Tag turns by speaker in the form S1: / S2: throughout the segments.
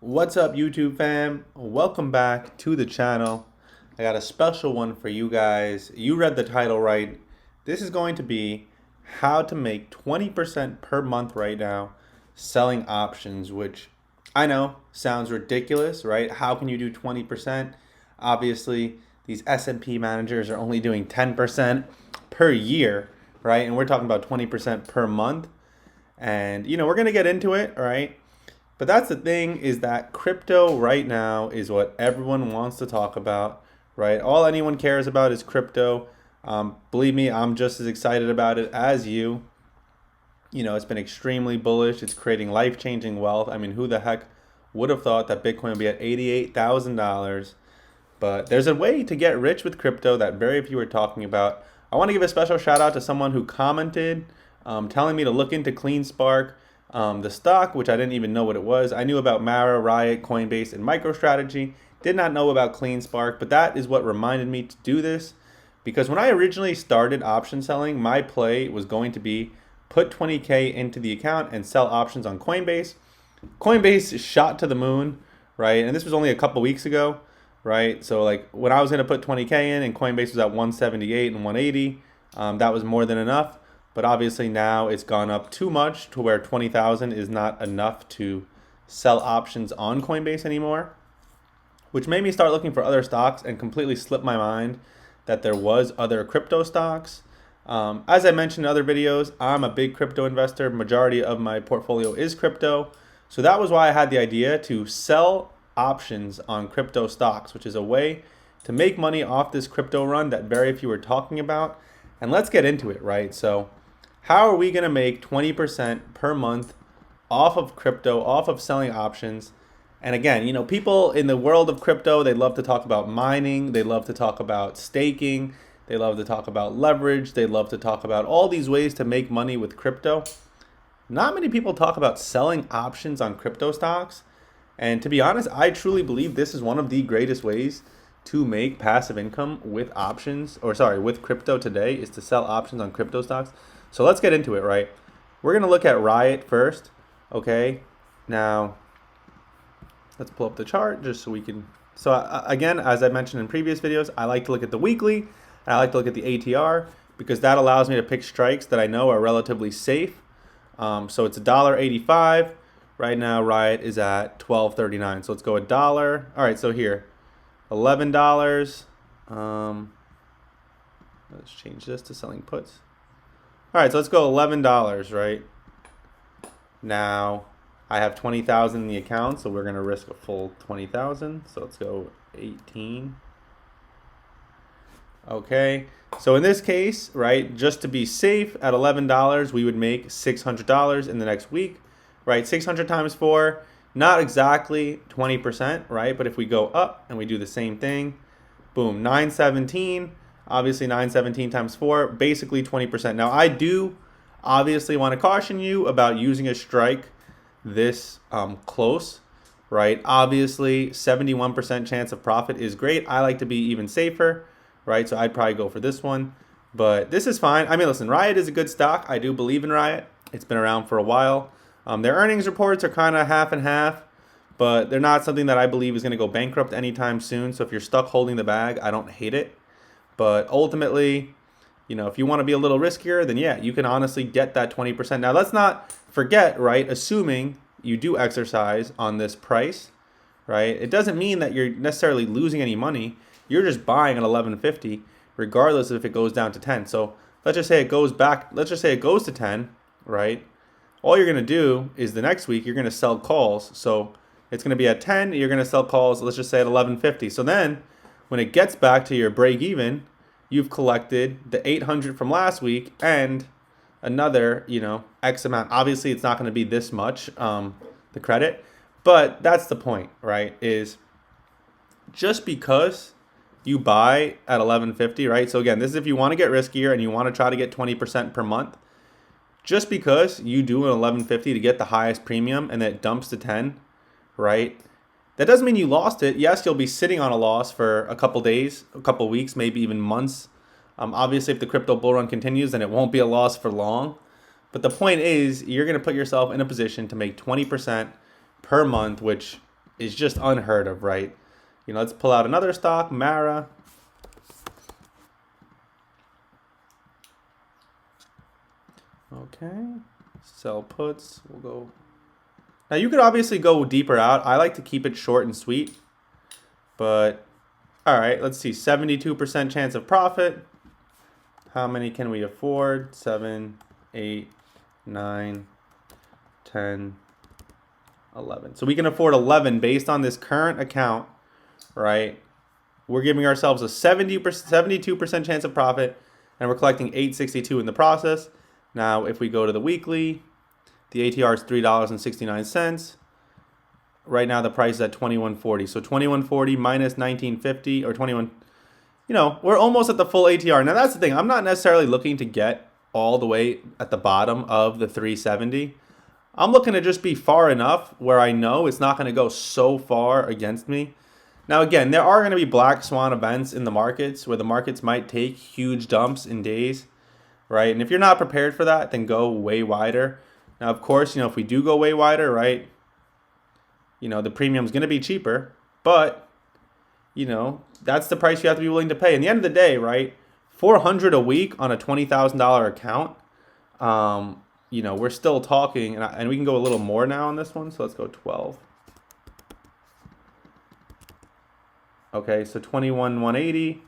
S1: What's up, YouTube fam? Welcome back to the channel. I got a special one for you guys. You read the title right. This is going to be how to make 20% per month right now selling options, which I know sounds ridiculous, right? How can you do 20%? Obviously, these S&P managers are only doing 10% per year, right? And we're talking about 20% per month. And, we're going to get into it, right? But that's the thing, is that crypto right now is what everyone wants to talk about, right? All anyone cares about is crypto. Believe me, I'm just as excited about it as you. It's been extremely bullish. It's creating life-changing wealth. I mean, who the heck would have thought that Bitcoin would be at $88,000? But there's a way to get rich with crypto that very few are talking about. I want to give a special shout out to someone who commented telling me to look into Cleanspark. The stock, which I didn't even know what it was. I knew about Mara, Riot, Coinbase, and MicroStrategy. Did not know about Cleanspark, but that is what reminded me to do this. Because when I originally started option selling, my play was going to be put 20K into the account and sell options on Coinbase. Coinbase shot to the moon, right? And this was only a couple weeks ago, right? So like when I was going to put 20K in and Coinbase was at 178 and 180, that was more than enough. But obviously now it's gone up too much to where 20,000 is not enough to sell options on Coinbase anymore, which made me start looking for other stocks and completely slipped my mind that there was other crypto stocks. As I mentioned in other videos, I'm a big crypto investor. Majority of my portfolio is crypto. So that was why I had the idea to sell options on crypto stocks, which is a way to make money off this crypto run that very few are talking about. And let's get into it, right? So how are we going to make 20% per month off of crypto, off of selling options? And again, people in the world of crypto, they love to talk about mining. They love to talk about staking. They love to talk about leverage. They love to talk about all these ways to make money with crypto. Not many people talk about selling options on crypto stocks. And to be honest, I truly believe this is one of the greatest ways to make passive income with with crypto today, is to sell options on crypto stocks. So let's get into it, right? We're going to look at Riot first, okay? Now, let's pull up the chart just so we can... So again, as I mentioned in previous videos, I like to look at the weekly, and I like to look at the ATR, because that allows me to pick strikes that I know are relatively safe. So it's $1.85. Right now, Riot is at $12.39. So let's go $1. All right, so here, $11. Let's change this to selling puts. All right, so let's go $11, right? Now, I have 20,000 in the account, so we're going to risk a full 20,000. So let's go 18. Okay, so in this case, right, just to be safe, at $11, we would make $600 in the next week, right? 600 times 4, not exactly 20%, right? But if we go up and we do the same thing, boom, 917. Obviously, 917 times 4, basically 20%. Now, I do obviously want to caution you about using a strike this close, right? Obviously, 71% chance of profit is great. I like to be even safer, right? So I'd probably go for this one. But this is fine. I mean, listen, Riot is a good stock. I do believe in Riot. It's been around for a while. Their earnings reports are kind of half and half, but they're not something that I believe is going to go bankrupt anytime soon. So if you're stuck holding the bag, I don't hate it. But ultimately, if you want to be a little riskier, then yeah, you can honestly get that 20%. Now, let's not forget, right, assuming you do exercise on this price, right, it doesn't mean that you're necessarily losing any money. You're just buying at $11.50, regardless if it goes down to 10. So let's just say it goes to 10, right? All you're going to do is the next week, you're going to sell calls. So it's going to be at 10, you're going to sell calls, let's just say at $11.50. So then, when it gets back to your break even, you've collected the 800 from last week and another, X amount. Obviously, it's not going to be this much, the credit, but that's the point, right? Is just because you buy at $11.50, right? So again, this is if you want to get riskier and you want to try to get 20% per month. Just because you do an $11.50 to get the highest premium and then it dumps to 10, right? That doesn't mean you lost it. Yes, you'll be sitting on a loss for a couple days, a couple weeks, maybe even months. Obviously, if the crypto bull run continues, then it won't be a loss for long. But the point is, you're going to put yourself in a position to make 20% per month, which is just unheard of, right? You know, let's pull out another stock, Mara. Okay, sell puts. We'll go. Now you could obviously go deeper out. I like to keep it short and sweet, but all right, let's see. 72% chance of profit. How many can we afford? 7, 8, 9, 10, 11. So we can afford 11 based on this current account, right? We're giving ourselves a 72% chance of profit, and we're collecting $8.62 in the process. Now, if we go to the weekly, the ATR is $3.69. Right now, the price is at $21.40. So $21.40 minus $19.50 or 21. You know, we're almost at the full ATR. Now, that's the thing. I'm not necessarily looking to get all the way at the bottom of the 370. I'm looking to just be far enough where I know it's not going to go so far against me. Now, again, there are going to be black swan events in the markets where the markets might take huge dumps in days, right? And if you're not prepared for that, then go way wider. Now, of course, you know, if we do go way wider, right, you know, the premium's going to be cheaper, but, you know, that's the price you have to be willing to pay. In the end of the day, right, $400 a week on a $20,000 account, you know, we're still talking, and we can go a little more now on this one, so let's go 12. Okay, so 21,180,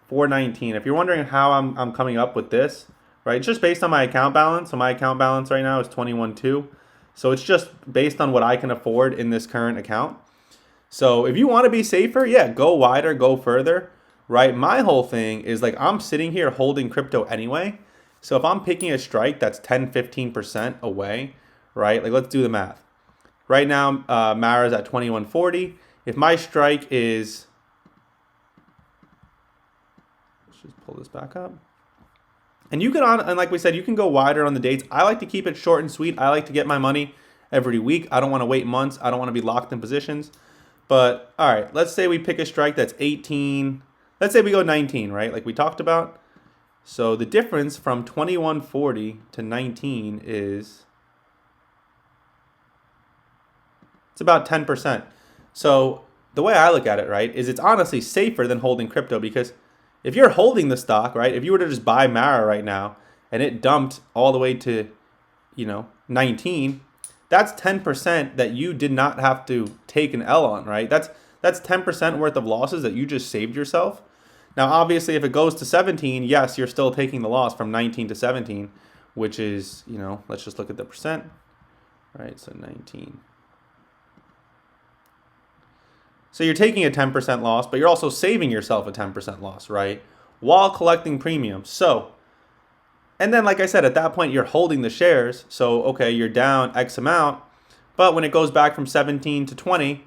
S1: 419. If you're wondering how I'm coming up with this, right, it's just based on my account balance. So my account balance right now is 21.2. So it's just based on what I can afford in this current account. So if you want to be safer, yeah, go wider, go further, right? My whole thing is like I'm sitting here holding crypto anyway. So if I'm picking a strike that's 10, 15% away, right? Like let's do the math. Right now, Mara's at 21.40. If my strike is, let's just pull this back up. And you can, and like we said, you can go wider on the dates. I like to keep it short and sweet. I like to get my money every week. I don't want to wait months. I don't want to be locked in positions. But all right, let's say we pick a strike that's 18. Let's say we go 19, right? Like we talked about. So the difference from 21.40 to 19 is, it's about 10%. So the way I look at it, right, is it's honestly safer than holding crypto, because if you're holding the stock, right, if you were to just buy Mara right now and it dumped all the way to, you know, 19, that's 10% that you did not have to take an L on, right? That's 10% worth of losses that you just saved yourself. Now, obviously, if it goes to 17, yes, you're still taking the loss from 19 to 17, which is, you know, let's just look at the percent, right? So 19. So you're taking a 10% loss, but you're also saving yourself a 10% loss, right? While collecting premium. So, and then like I said, at that point, you're holding the shares. So, okay, you're down X amount, but when it goes back from 17 to 20,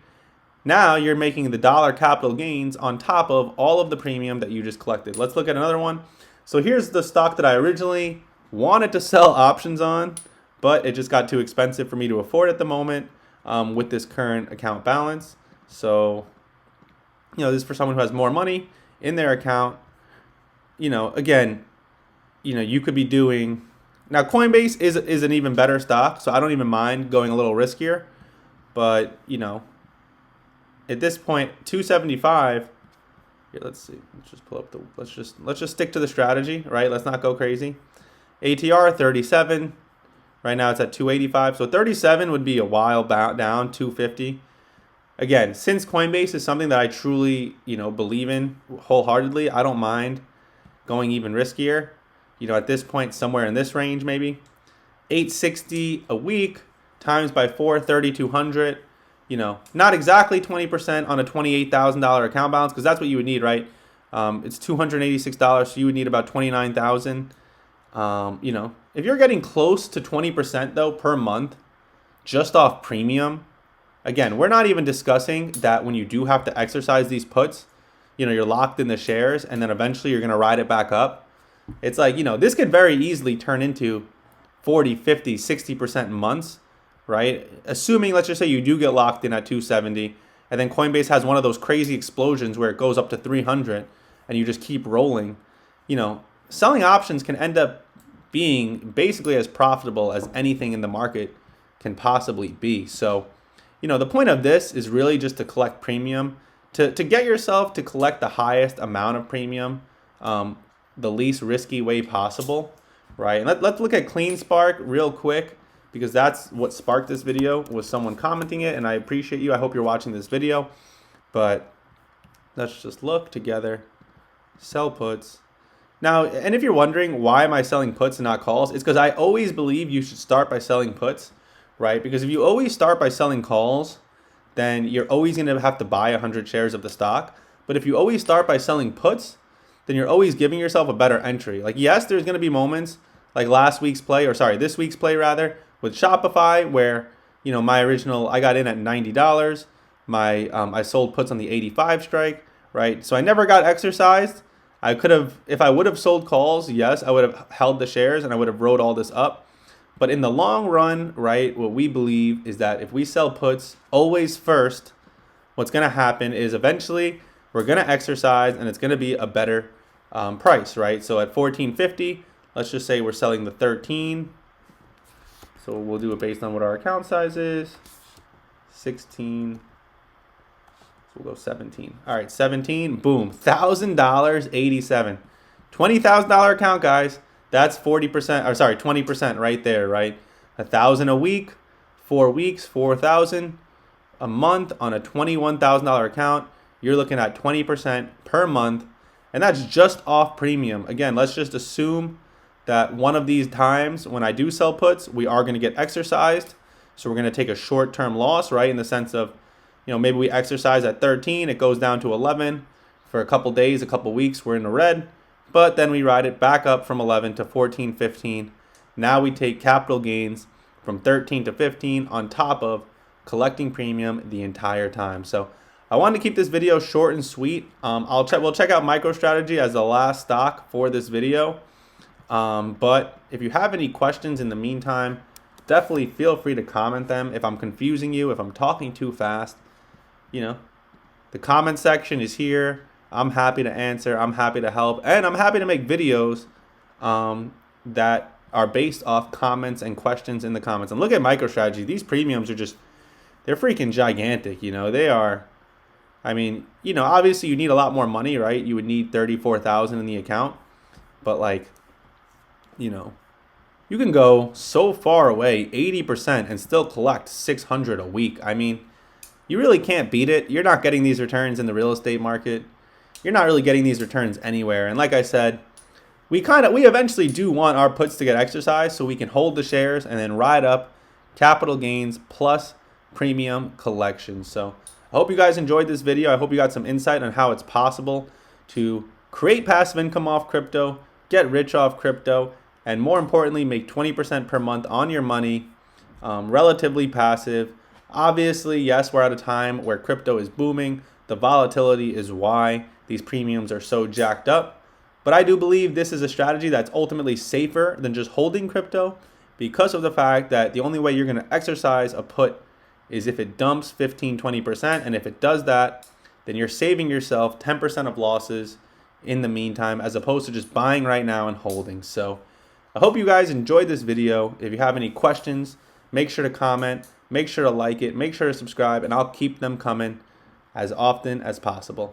S1: now you're making the dollar capital gains on top of all of the premium that you just collected. Let's look at another one. So here's the stock that I originally wanted to sell options on, but it just got too expensive for me to afford at the moment with this current account balance. So, you know, this is for someone who has more money in their account. You know, again, you know, you could be doing, now Coinbase is an even better stock, so I don't even mind going a little riskier. But, you know, at this point, 275. Here, let's see. Let's just pull up the. Let's just stick to the strategy, right? Let's not go crazy. ATR 37. Right now it's at 285. So 37 would be a while down. 250. Again, since Coinbase is something that I truly, you know, believe in wholeheartedly, I don't mind going even riskier. You know, at this point, somewhere in this range, maybe 860 a week times by 4, 3,200. You know, not exactly 20% on a $28,000 account balance, because that's what you would need, right? It's $286, so you would need about $29,000. You know, if you're getting close to 20% though per month, just off premium, again, we're not even discussing that when you do have to exercise these puts, you know, you're locked in the shares, and then eventually you're going to ride it back up. It's like, you know, this could very easily turn into 40, 50, 60% months. Right? Assuming, let's just say you do get locked in at 270, and then Coinbase has one of those crazy explosions where it goes up to 300 and you just keep rolling. You know, selling options can end up being basically as profitable as anything in the market can possibly be. So, the point of this is really just to collect premium, to get yourself to collect the highest amount of premium, the least risky way possible, right? And let's look at Cleanspark real quick, because that's what sparked this video, was someone commenting it, and I appreciate you. I hope you're watching this video. But let's just look together. Sell puts. Now, and if you're wondering why am I selling puts and not calls, it's because I always believe you should start by selling puts, right? Because if you always start by selling calls, then you're always going to have to buy 100 shares of the stock. But if you always start by selling puts, then you're always giving yourself a better entry. Like, yes, there's going to be moments like this week's play rather, with Shopify, where, I got in at $90. I sold puts on the 85 strike, right? So I never got exercised. I could have, if I would have sold calls, yes, I would have held the shares and I would have rode all this up. But in the long run, right, what we believe is that if we sell puts always first, what's going to happen is eventually we're going to exercise and it's going to be a better price, right? So at $14.50, let's just say we're selling the 13. So we'll do it based on what our account size is. 16. So we'll go 17. All right, 17. Boom. $1,000, 87. $20,000 account, guys. That's 40%, or sorry, 20% right there, right? $1,000 a week, 4 weeks, 4,000 a month on a $21,000 account. You're looking at 20% per month, and that's just off premium. Again, let's just assume that one of these times when I do sell puts, we are going to get exercised. So we're going to take a short-term loss, right? In the sense of, maybe we exercise at 13, it goes down to 11 for a couple days, a couple weeks, we're in the red. But then we ride it back up from 11 to 14, 15. Now we take capital gains from 13 to 15 on top of collecting premium the entire time. So I wanted to keep this video short and sweet. We'll check out MicroStrategy as the last stock for this video. But if you have any questions in the meantime, definitely feel free to comment them. If I'm confusing you, if I'm talking too fast, the comment section is here. I'm happy to answer. I'm happy to help. And I'm happy to make videos that are based off comments and questions in the comments. And look at MicroStrategy. These premiums are they're freaking gigantic. They are, obviously you need a lot more money, right? You would need 34,000 in the account. But you can go so far away, 80%, and still collect 600 a week. You really can't beat it. You're not getting these returns in the real estate market. You're not really getting these returns anywhere. And like I said, we eventually do want our puts to get exercised so we can hold the shares and then ride up capital gains plus premium collections. So I hope you guys enjoyed this video. I hope you got some insight on how it's possible to create passive income off crypto, get rich off crypto, and more importantly, make 20% per month on your money, relatively passive. Obviously, yes, we're at a time where crypto is booming. The volatility is why these premiums are so jacked up. But I do believe this is a strategy that's ultimately safer than just holding crypto, because of the fact that the only way you're going to exercise a put is if it dumps 15, 20%. And if it does that, then you're saving yourself 10% of losses in the meantime, as opposed to just buying right now and holding. So I hope you guys enjoyed this video. If you have any questions, make sure to comment, make sure to like it, make sure to subscribe, and I'll keep them coming as often as possible.